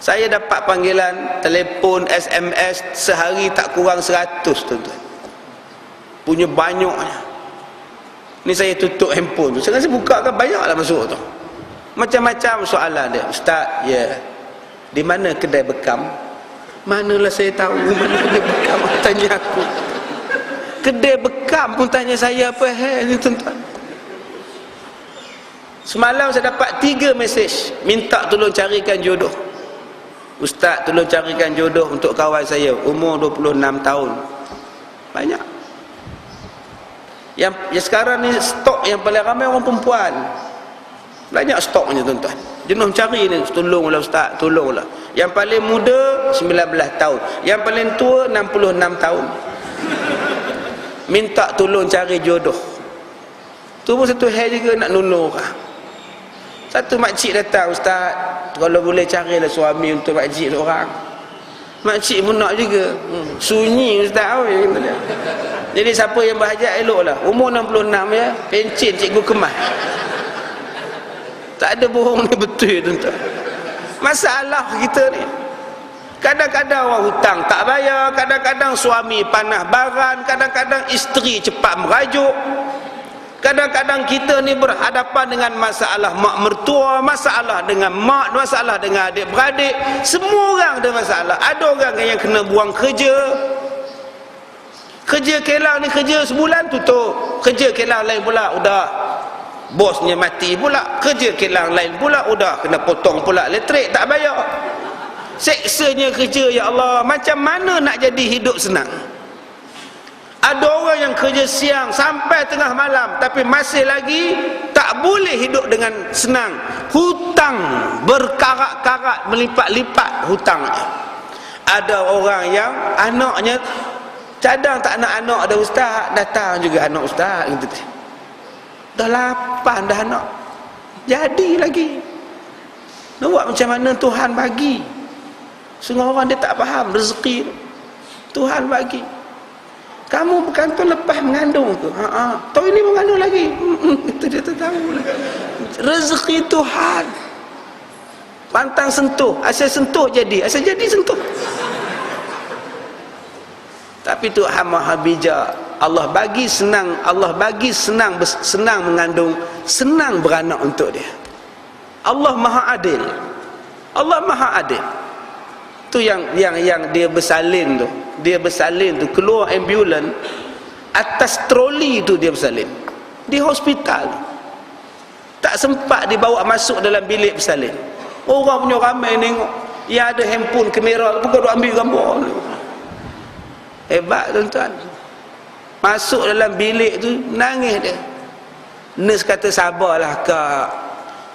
Saya dapat panggilan, telefon, SMS sehari tak kurang 100 tuan-tuan. Punya banyaknya. Ni saya tutup handphone tu. Sekarang saya buka kan banyaklah masuk tu. Macam-macam soalan dia. Ustaz, ya. Di mana kedai bekam? Manalah saya tahu mana kedai bekam, tanya aku. Kedai bekam pun tanya saya apa hal ni tuan-tuan. Semalam saya dapat 3 mesej minta tolong carikan jodoh. Ustaz, tolong carikan jodoh untuk kawan saya, umur 26 tahun. Banyak. Yang sekarang ni stok yang paling ramai orang perempuan. Banyak stoknya tuan-tuan. Jenuh cari ni, tolonglah Ustaz, tolonglah. Yang paling muda 19 tahun, yang paling tua 66 tahun. Minta tolong cari jodoh. Tu pun satu hal juga nak nolong orang. Satu makcik datang, Ustaz, kalau boleh carilah suami untuk makcik seorang. Makcik pun nak juga. Sunyi Ustaz. Jadi siapa yang berhajat eloklah. Umur 66 ya, pencen cikgu kemas. Tak ada bohong ni, betul tuan-tuan. Masalah kita ni, kadang-kadang orang hutang tak bayar, kadang-kadang suami panah baran, kadang-kadang isteri cepat merajuk. Kadang-kadang kita ni berhadapan dengan masalah mak mertua, masalah dengan mak, masalah dengan adik-beradik. Semua orang ada masalah. Ada orang yang kena buang kerja. Kerja kilang ni kerja sebulan tutup. Kerja kilang lain pula udah bosnya mati pula. Kerja kilang lain pula udah kena potong pula elektrik, tak bayar. Seksanya kerja, ya Allah. Macam mana nak jadi hidup senang? Ada orang yang kerja siang sampai tengah malam, tapi masih lagi tak boleh hidup dengan senang. Hutang berkarat-karat, melipat-lipat hutangnya. Ada orang yang anaknya cadang tak nak anak ada Ustaz, datang juga anak Ustaz gitu. Dah 8 dah anak, jadi lagi. Nak buat macam mana Tuhan bagi. Semua orang dia tak faham rezeki Tuhan bagi. Kamu bukan tu lepas mengandung tu. Tahu ini mengandung lagi. Itu dia tak tahu lah. Rezeki Tuhan. Pantang sentuh, asal sentuh jadi, asal jadi sentuh. Tapi Tuhan Maha bijak. Allah bagi senang, Allah bagi senang mengandung, senang beranak untuk dia. Allah Maha adil. Allah Maha adil. Tu yang dia bersalin tu. Dia bersalin tu keluar ambulan, atas troli tu dia bersalin di hospital. Tak sempat dibawa masuk dalam bilik bersalin. Orang punya ramai tengok. Yang ada handphone kamera bukan duk ambil gambar. Hebat tuan-tuan. Masuk dalam bilik tu nangis dia. Nurse kata sabarlah kak.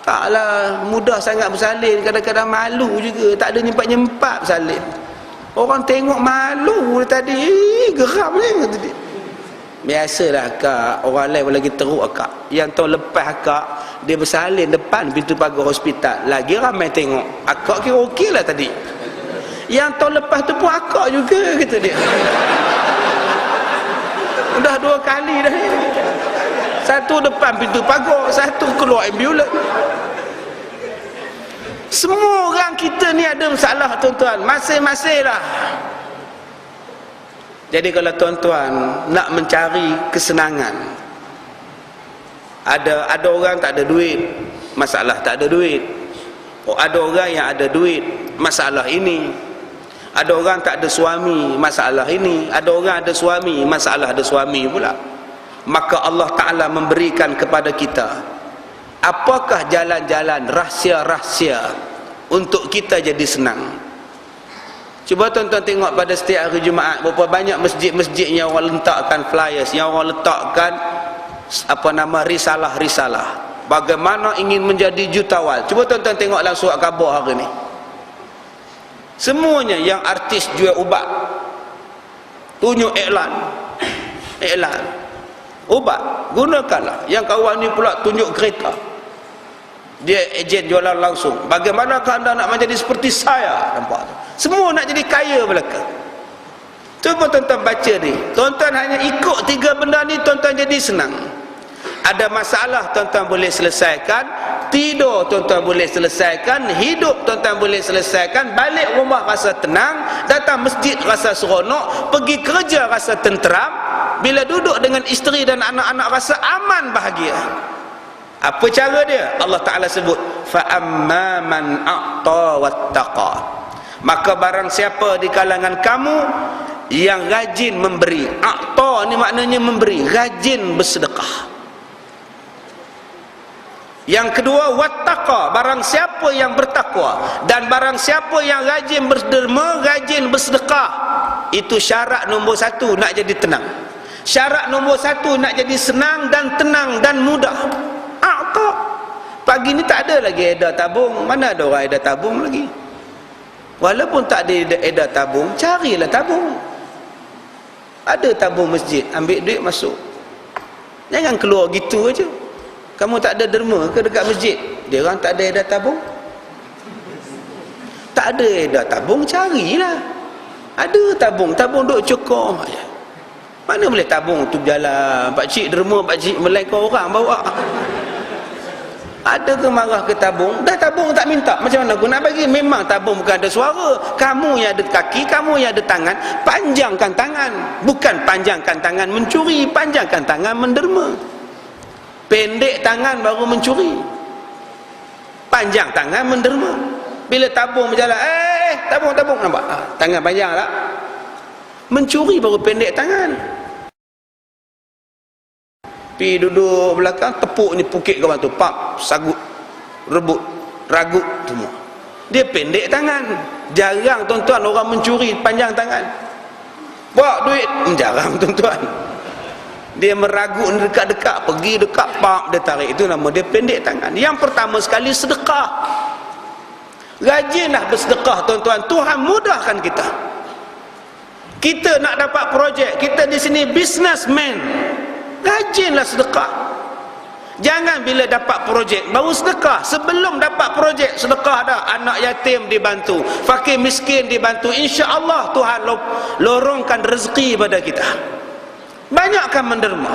Taklah mudah sangat bersalin, kadang-kadang malu juga, tak ada nyempat-nyempat bersalin. Orang tengok malu tadi, geram je kata dia. Biasalah kak, orang lain lagi teruk kak. Yang tahun lepas kak, dia bersalin depan pintu pagar hospital, lagi ramai tengok. Akak kira okey lah tadi. Yang tahun lepas tu pun akak juga kata dia. Udah 2 kali dah. Satu depan pintu pagar, satu keluar ambulan. Semua orang kita ni ada masalah tuan-tuan, masing-masing lah. Jadi kalau tuan-tuan nak mencari kesenangan, ada orang tak ada duit, masalah tak ada duit. Ada orang yang ada duit, masalah ini. Ada orang tak ada suami, masalah ini. Ada orang ada suami, masalah ada suami pula. Maka Allah Ta'ala memberikan kepada kita, apakah jalan-jalan rahsia-rahsia untuk kita jadi senang. Cuba tuan-tuan tengok pada setiap hari Jumaat, berapa banyak masjid-masjid yang orang letakkan flyers, yang orang letakkan risalah-risalah. Bagaimana ingin menjadi jutawan. Cuba tuan-tuan tengok dalam surat khabar hari ni. Semuanya yang artis jual ubat, tunjuk iklan ubat, gunakanlah. Yang kawan ni pula tunjuk kereta, dia ejen jualan langsung. Bagaimanakah anda nak menjadi seperti saya? Nampak tu, semua nak jadi kaya belaka. Cuba tuan-tuan baca ni, tuan-tuan hanya ikut 3 benda ni, tuan-tuan jadi senang. Ada masalah tuan-tuan boleh selesaikan, tidur tuan-tuan boleh selesaikan, hidup tuan-tuan boleh selesaikan, balik rumah rasa tenang, datang masjid rasa seronok, pergi kerja rasa tenteram, bila duduk dengan isteri dan anak-anak rasa aman, bahagia. Apa cara dia? Allah Ta'ala sebut, فَأَمَّا مَنْ أَعْطَى وَاتَّقَى, maka barang siapa di kalangan kamu yang rajin memberi. A'ta ni maknanya memberi, rajin bersedekah. Yang kedua, wattaqa, barang siapa yang bertakwa, dan barang siapa yang rajin berderma, rajin bersedekah. Itu syarat nombor satu nak jadi tenang. Syarat nombor satu nak jadi senang dan tenang dan mudah. A'ta. Pagi ni tak ada lagi edar tabung. Mana ada orang edar tabung lagi? Walaupun tak ada edar tabung, carilah tabung. Ada tabung masjid, ambil duit masuk. Jangan keluar gitu aja. Kamu tak ada derma ke dekat masjid? Dia orang tak ada edar tabung. Tak ada edar tabung, carilah. Ada tabung, tabung duk cokong aja. Mana boleh tabung tu berjalan, pak cik derma, pak cik melainkan orang bawa. Ada ke marah ke tabung? Dah tabung tak minta, macam mana aku nak bagi? Memang tabung bukan ada suara. Kamu yang ada kaki, kamu yang ada tangan, panjangkan tangan. Bukan panjangkan tangan mencuri, panjangkan tangan menderma. Pendek tangan baru mencuri, panjang tangan menderma. Bila tabung berjalan, tabung nampak? Tangan panjang tak? Mencuri baru pendek tangan. Pi duduk belakang, tepuk ni pukit kawan tu, pap, sagut, rebut, ragut semua. Dia pendek tangan. Jarang tuan-tuan orang mencuri panjang tangan. Bawa duit, jarang tuan-tuan. Dia meragut dekat-dekat, pergi dekat, pap, dia tarik. Itu nama dia pendek tangan. Yang pertama sekali sedekah. Rajinlah bersedekah tuan-tuan. Tuhan mudahkan kita. Kita nak dapat projek, kita di sini businessman, rajinlah sedekah. Jangan bila dapat projek baru sedekah. Sebelum dapat projek sedekah dah. Anak yatim dibantu, fakir miskin dibantu, insya-Allah Tuhan lorongkan rezeki pada kita. Banyakkan menderma.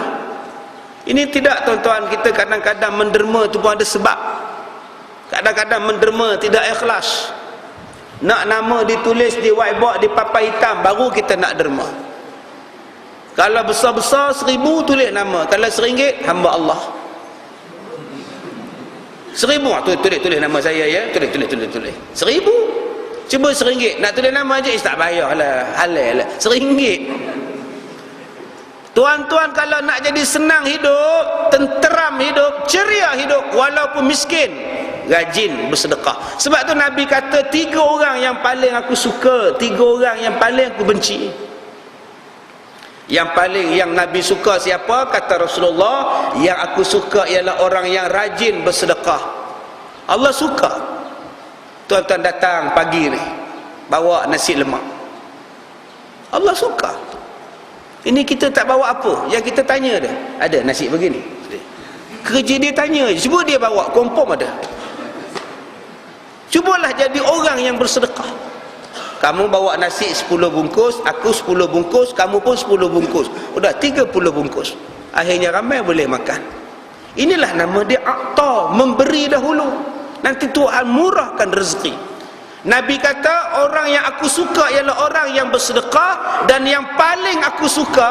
Ini tidak tuan-tuan, kita kadang-kadang menderma tu pun ada sebab. Kadang-kadang menderma tidak ikhlas. Nak nama ditulis di whiteboard, di papan hitam, baru kita nak derma. Kalau besar-besar 1000 tulis nama, kalau RM1 hamba Allah. 1000 tulis nama saya ya, tulis 1000. Cuba RM1 nak tulis nama aja, tak payahlah, halal lah. RM1. Tuan-tuan kalau nak jadi senang hidup, tenteram hidup, ceria hidup, walaupun miskin, rajin bersedekah. Sebab tu Nabi kata 3 orang yang paling aku suka, 3 orang yang paling aku benci. Yang Nabi suka siapa? Kata Rasulullah, yang aku suka ialah orang yang rajin bersedekah. Allah suka. Tuan-tuan datang pagi ni bawa nasi lemak, Allah suka. Ini kita tak bawa apa, yang kita tanya dia, ada nasi begini, kerja dia tanya je, cuba dia bawa, confirm ada. Cubalah jadi orang yang bersedekah. Kamu bawa nasi 10 bungkus, aku 10 bungkus, kamu pun 10 bungkus, udah 30 bungkus, akhirnya ramai boleh makan. Inilah nama dia a'ta, memberi dahulu, nanti Tuhan murahkan rezeki. Nabi kata orang yang aku suka ialah orang yang bersedekah, dan yang paling aku suka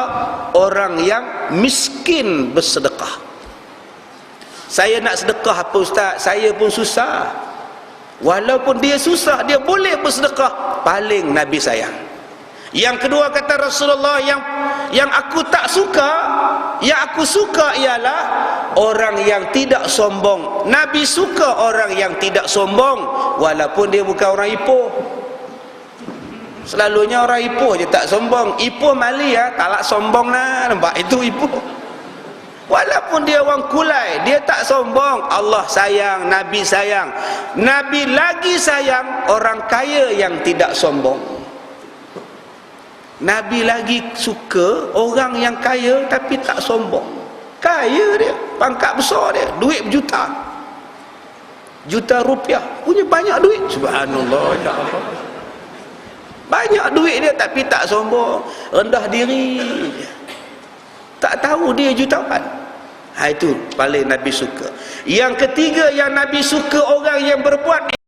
orang yang miskin bersedekah. Saya nak sedekah apa ustaz? Saya pun susah. Walaupun dia susah, dia boleh bersedekah, paling Nabi sayang. Yang kedua kata Rasulullah, yang aku tak suka, yang aku suka ialah orang yang tidak sombong. Nabi suka orang yang tidak sombong, walaupun dia bukan orang Ipoh. Selalunya orang Ipoh je tak sombong. Ipoh Mali ya, tak sombong lah, nampak? Itu Ipoh. Walaupun dia orang Kulai, dia tak sombong. Allah sayang, Nabi sayang. Nabi lagi sayang orang kaya yang tidak sombong. Nabi lagi suka orang yang kaya tapi tak sombong. Kaya dia, pangkat besar dia, duit berjuta, juta rupiah, punya banyak duit. Subhanallah, ya Allah. Banyak duit dia tapi tak sombong, rendah diri, tak tahu dia jutawan. Itu paling Nabi suka. Yang ketiga yang Nabi suka, orang yang berbuat